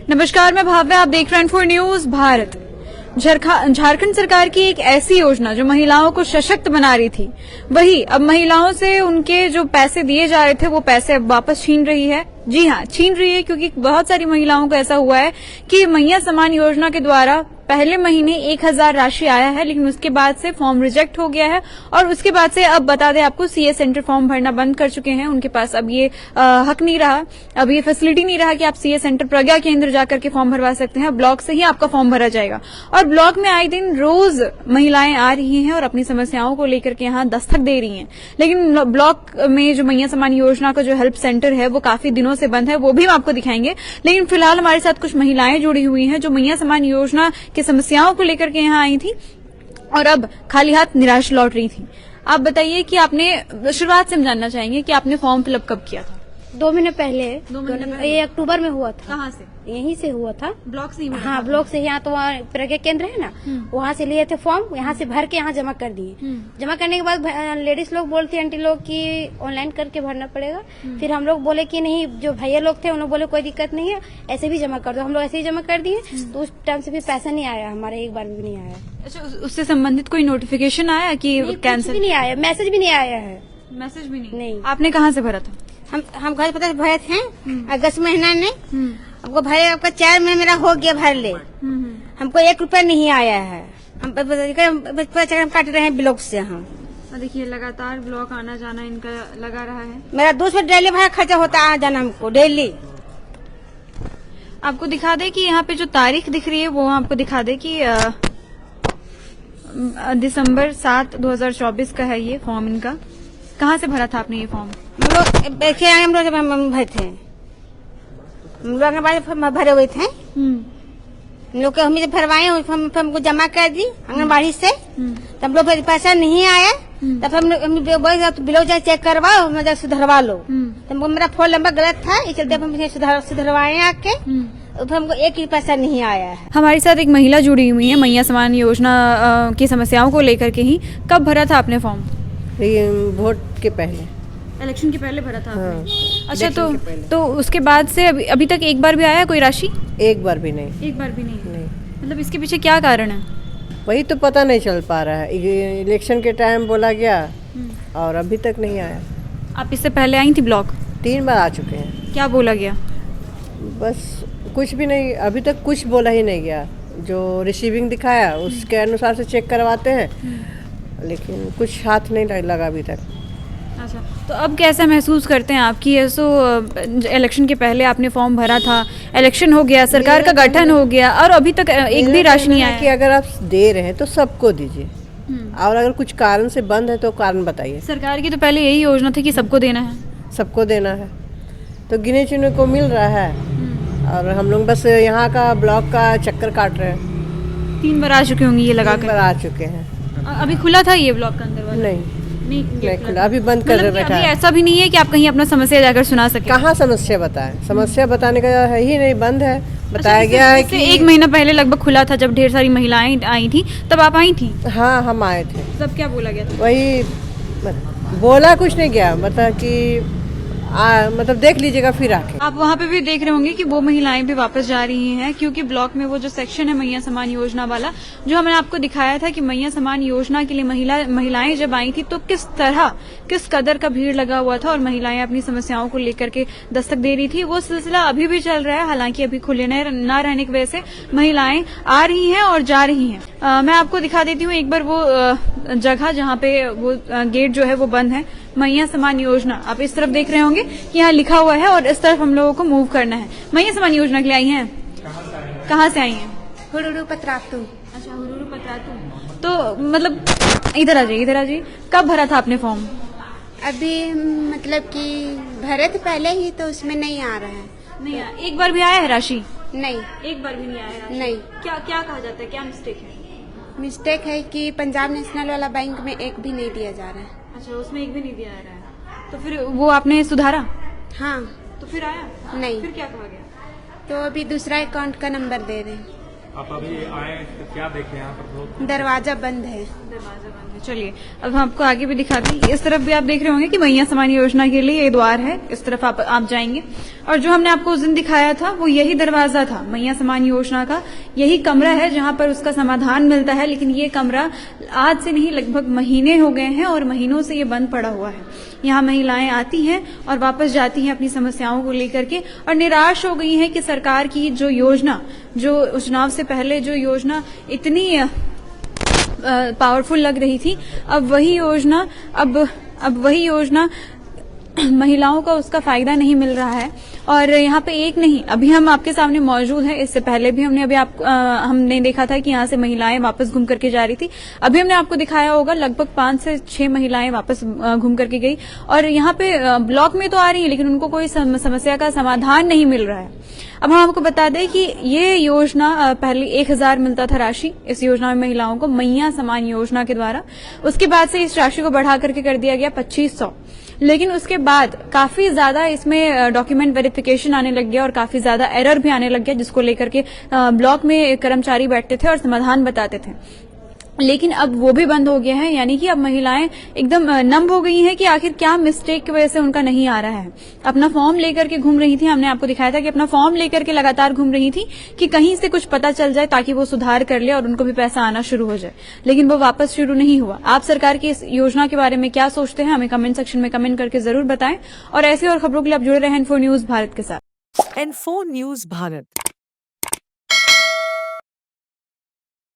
नमस्कार, मैं भाव्या, आप देख रहे हैं फॉर न्यूज भारत। झारखंड सरकार की एक ऐसी योजना जो महिलाओं को सशक्त बना रही थी, वही अब महिलाओं से उनके जो पैसे दिए जा रहे थे वो पैसे अब वापस छीन रही है। जी हाँ, छीन रही है, क्योंकि बहुत सारी महिलाओं को ऐसा हुआ है कि मैया सम्मान योजना के द्वारा पहले महीने 1000 राशि आया है, लेकिन उसके बाद से फॉर्म रिजेक्ट हो गया है और उसके बाद से अब बता दें आपको सीए सेंटर फॉर्म भरना बंद कर चुके हैं। उनके पास अब ये हक नहीं रहा, अब ये फैसिलिटी नहीं रहा कि आप सीए सेंटर प्रज्ञा केंद्र जाकर के फॉर्म भरवा सकते हैं। ब्लॉक से ही आपका फॉर्म भरा जाएगा और ब्लॉक में आए दिन रोज महिलाएं आ रही हैं और अपनी समस्याओं को लेकर के यहाँ दस्तक दे रही हैं। लेकिन ब्लॉक में जो मैया सम्मान योजना का जो हेल्प सेंटर है वो काफी दिनों से बंद है, वो भी हम आपको दिखाएंगे। लेकिन फिलहाल हमारे साथ कुछ महिलाएं जुड़ी हुई हैं जो मैया सम्मान योजना की समस्याओं को लेकर के यहाँ आई थी और अब खाली हाथ निराश लौट रही थी। आप बताइए कि आपने, शुरुआत से हम जानना चाहेंगे कि आपने फॉर्म फिलअप कब किया था? 2 महीने पहले। ये अक्टूबर में हुआ था। कहाँ से? यहीं से हुआ था, ब्लॉक से ही? हाँ, ब्लॉक से। यहाँ तो वहाँ प्रज्ञा केंद्र है ना, वहाँ से लिए थे फॉर्म, यहाँ से भर के यहाँ जमा कर दिए। जमा करने के बाद लेडीज लोग बोलती आंटी लोग कि ऑनलाइन करके भरना पड़ेगा। फिर हम लोग बोले कि नहीं, जो भैया लोग थे उन्होंने बोले कोई दिक्कत नहीं है, ऐसे भी जमा कर दो। हम लोग ऐसे ही जमा कर दिए, तो उस टाइम से भी पैसा नहीं आया हमारे, एक बार भी नहीं आया। अच्छा, उससे संबंधित कोई नोटिफिकेशन आया कि कैंसिल? भी नहीं आया, मैसेज भी नहीं आया है। मैसेज भी नहीं। आपने कहाँ से भरा था? हम घर पता भरे थे अगस्त महीना ने। हमको भरे, आपका 4 महीने मेरा हो गया भर ले। हमको 1 रुपया नहीं आया है। हम काट रहे हैं ब्लॉक से। हम देखिए, लगातार ब्लॉक आना जाना इनका लगा रहा है। मेरा 200 डेली भाड़ा खर्चा होता आना जाना हमको डेली। आपको दिखा दे कि यहाँ पे जो तारीख दिख रही है वो आपको दिखा दे कि दिसंबर 7, 2024 का है ये फॉर्म इनका। कहाँ से भरा था आपने ये फॉर्म? हम लोग भरे थे, हम लोग आंगनबाड़ी भरे हुए थे। हम लोग हम भरवाए, हमको जमा कर दी आंगनबाड़ी से। तब हम लोग पैसा नहीं आया, तब हम ब्लॉक जाए चेक करवाओ, सुधरवा लो। तब मेरा फोन नंबर गलत था, इस चलते हम सुधरवाए आके। तो हमको 1 ही पैसा नहीं आया है। हमारे साथ एक महिला जुड़ी हुई है मैया सम्मान योजना की समस्याओं को लेकर के ही। कब भरा था आपने फॉर्म? वोट के पहले, इलेक्शन के पहले भरा था आपने? अच्छा, तो उसके बाद से अभी तक एक बार भी आया कोई राशि? एक बार भी नहीं। एक बार भी नहीं? मतलब इसके पीछे क्या कारण है? वही तो पता नहीं चल पा रहा है। इलेक्शन के टाइम बोला गया और अभी तक नहीं आया। आप इससे पहले आई थी ब्लॉक? 3 बार आ चुके हैं। क्या बोला गया? बस कुछ भी नहीं, अभी तक कुछ बोला ही नहीं गया। जो रिसीविंग दिखाया उसके अनुसार से चेक करवाते हैं, लेकिन कुछ हाथ नहीं लगा अभी तक। अच्छा, तो अब कैसा महसूस करते हैं आप कि इलेक्शन के पहले आपने फॉर्म भरा था, इलेक्शन हो गया, सरकार का गठन हो गया और अभी तक एक भी राशि नहीं आया? कि अगर आप दे रहे हैं तो सबको दीजिए, और अगर कुछ कारण से बंद है तो कारण बताइए। सरकार की तो पहले यही योजना थी कि सबको देना है। सबको देना है तो गिने चुने को मिल रहा है, और हम लोग बस यहाँ का ब्लॉक का चक्कर काट रहे हैं। 3 बार आ चुके होंगे ये लगा कर? 3 बार आ चुके हैं। अभी खुला था ये ब्लॉक का अंदर वाला? नहीं खुला, अभी बंद कर बैठा है। ऐसा भी नहीं है कि आप कहीं अपना समस्या जाकर सुना सके? कहाँ समस्या बताएं? समस्या बताने का है ही नहीं, बंद है। बताया गया है कि 1 महीना पहले लगभग खुला था, जब ढेर सारी महिलाएं आई थी, तब आप आई थी? हाँ, हम आए थे। तब क्या बोला गया था? वही बोला कुछ नहीं गया, मतलब कि मतलब देख लीजिएगा फिर आके। आप वहाँ पे भी देख रहे होंगे कि वो महिलाएं भी वापस जा रही हैं, क्योंकि ब्लॉक में वो जो सेक्शन है मैया सम्मान योजना वाला, जो हमने आपको दिखाया था कि मैया सम्मान योजना के लिए महिलाएं जब आई थी तो किस कदर का भीड़ लगा हुआ था और महिलाएं अपनी समस्याओं को लेकर के दस्तक दे रही थी। वो सिलसिला अभी भी चल रहा है, हालांकि अभी खुले न रहने की वजह से महिलाएं आ रही हैं और जा रही हैं। मैं आपको दिखा देती हूँ एक बार वो जगह जहाँ पे वो गेट जो है वो बंद है, मैया सम्मान योजना। आप इस तरफ देख रहे होंगे कि यहाँ लिखा हुआ है और इस तरफ हम लोगों को मूव करना है। मैया सम्मान योजना के लिए आई हैं? कहाँ से आई हैं? हुरुरु पतरातू। अच्छा, हुरुरु पतरातू। तो मतलब इधर आ जाइए। कब भरा था आपने फॉर्म? अभी मतलब कि भरे थे पहले ही, तो उसमें नहीं आ रहा है। नहीं आया? एक बार भी आया है राशि? नहीं, एक बार भी नहीं आया राशि? नहीं। क्या कहा जाता है, क्या मिस्टेक है? मिस्टेक है कि पंजाब नेशनल वाला बैंक में एक भी नहीं दिया जा रहा है। अच्छा, उसमें एक भी नहीं दिया जा रहा है, तो फिर वो आपने सुधारा? हाँ। तो फिर आया? नहीं। फिर क्या कहा गया? तो अभी दूसरा अकाउंट का नंबर दे रहे हैं। आप अभी आए तो क्या देखे यहाँ पर? दरवाजा बंद है। चलिए, अब हम आपको आगे भी दिखाते हैं। इस तरफ भी आप देख रहे होंगे कि मैया सम्मान योजना के लिए ये द्वार है, इस तरफ आप जाएंगे और जो हमने आपको उस दिन दिखाया था वो यही दरवाजा था मैया समान योजना का, यही कमरा है जहां पर उसका समाधान मिलता है। लेकिन ये कमरा आज से नहीं लगभग महीने हो गए हैं और महीनों से ये बंद पड़ा हुआ है। यहाँ महिलाएं आती हैं और वापस जाती हैं अपनी समस्याओं को लेकर के और निराश हो गई हैं कि सरकार की जो योजना, जो चुनाव से पहले जो योजना इतनी पावरफुल लग रही थी, अब वही योजना महिलाओं का उसका फायदा नहीं मिल रहा है। और यहाँ पे एक नहीं, अभी हम आपके सामने मौजूद हैं, इससे पहले भी हमने देखा था कि यहाँ से महिलाएं वापस घूम करके जा रही थी। अभी हमने आपको दिखाया होगा लगभग 5 से 6 महिलाएं वापस घूम करके गई और यहाँ पे ब्लॉक में तो आ रही है लेकिन उनको कोई समस्या का समाधान नहीं मिल रहा है। अब हम आपको बता दें कि ये योजना पहले 1000 मिलता था राशि इस योजना में महिलाओं को मैया समान योजना के द्वारा। उसके बाद से इस राशि को बढ़ा करके कर दिया गया 2500। लेकिन उसके बाद काफी ज्यादा इसमें डॉक्यूमेंट वेरिफिकेशन आने लग गया और काफी ज्यादा एरर भी आने लग गया, जिसको लेकर के ब्लॉक में कर्मचारी बैठते थे और समाधान बताते थे। लेकिन अब वो भी बंद हो गया है, यानी कि अब महिलाएं एकदम नंब हो गई हैं कि आखिर क्या मिस्टेक की वजह से उनका नहीं आ रहा है। अपना फॉर्म लेकर के घूम रही थी, हमने आपको दिखाया था कि अपना फॉर्म लेकर के लगातार घूम रही थी कि कहीं से कुछ पता चल जाए ताकि वो सुधार कर ले और उनको भी पैसा आना शुरू हो जाए, लेकिन वो वापस शुरू नहीं हुआ। आप सरकार की इस योजना के बारे में क्या सोचते हैं, हमें कमेंट सेक्शन में कमेंट करके जरूर बताएं और ऐसी और खबरों के लिए आप जुड़े रहें इन्फो न्यूज भारत के साथ। Info news Bharat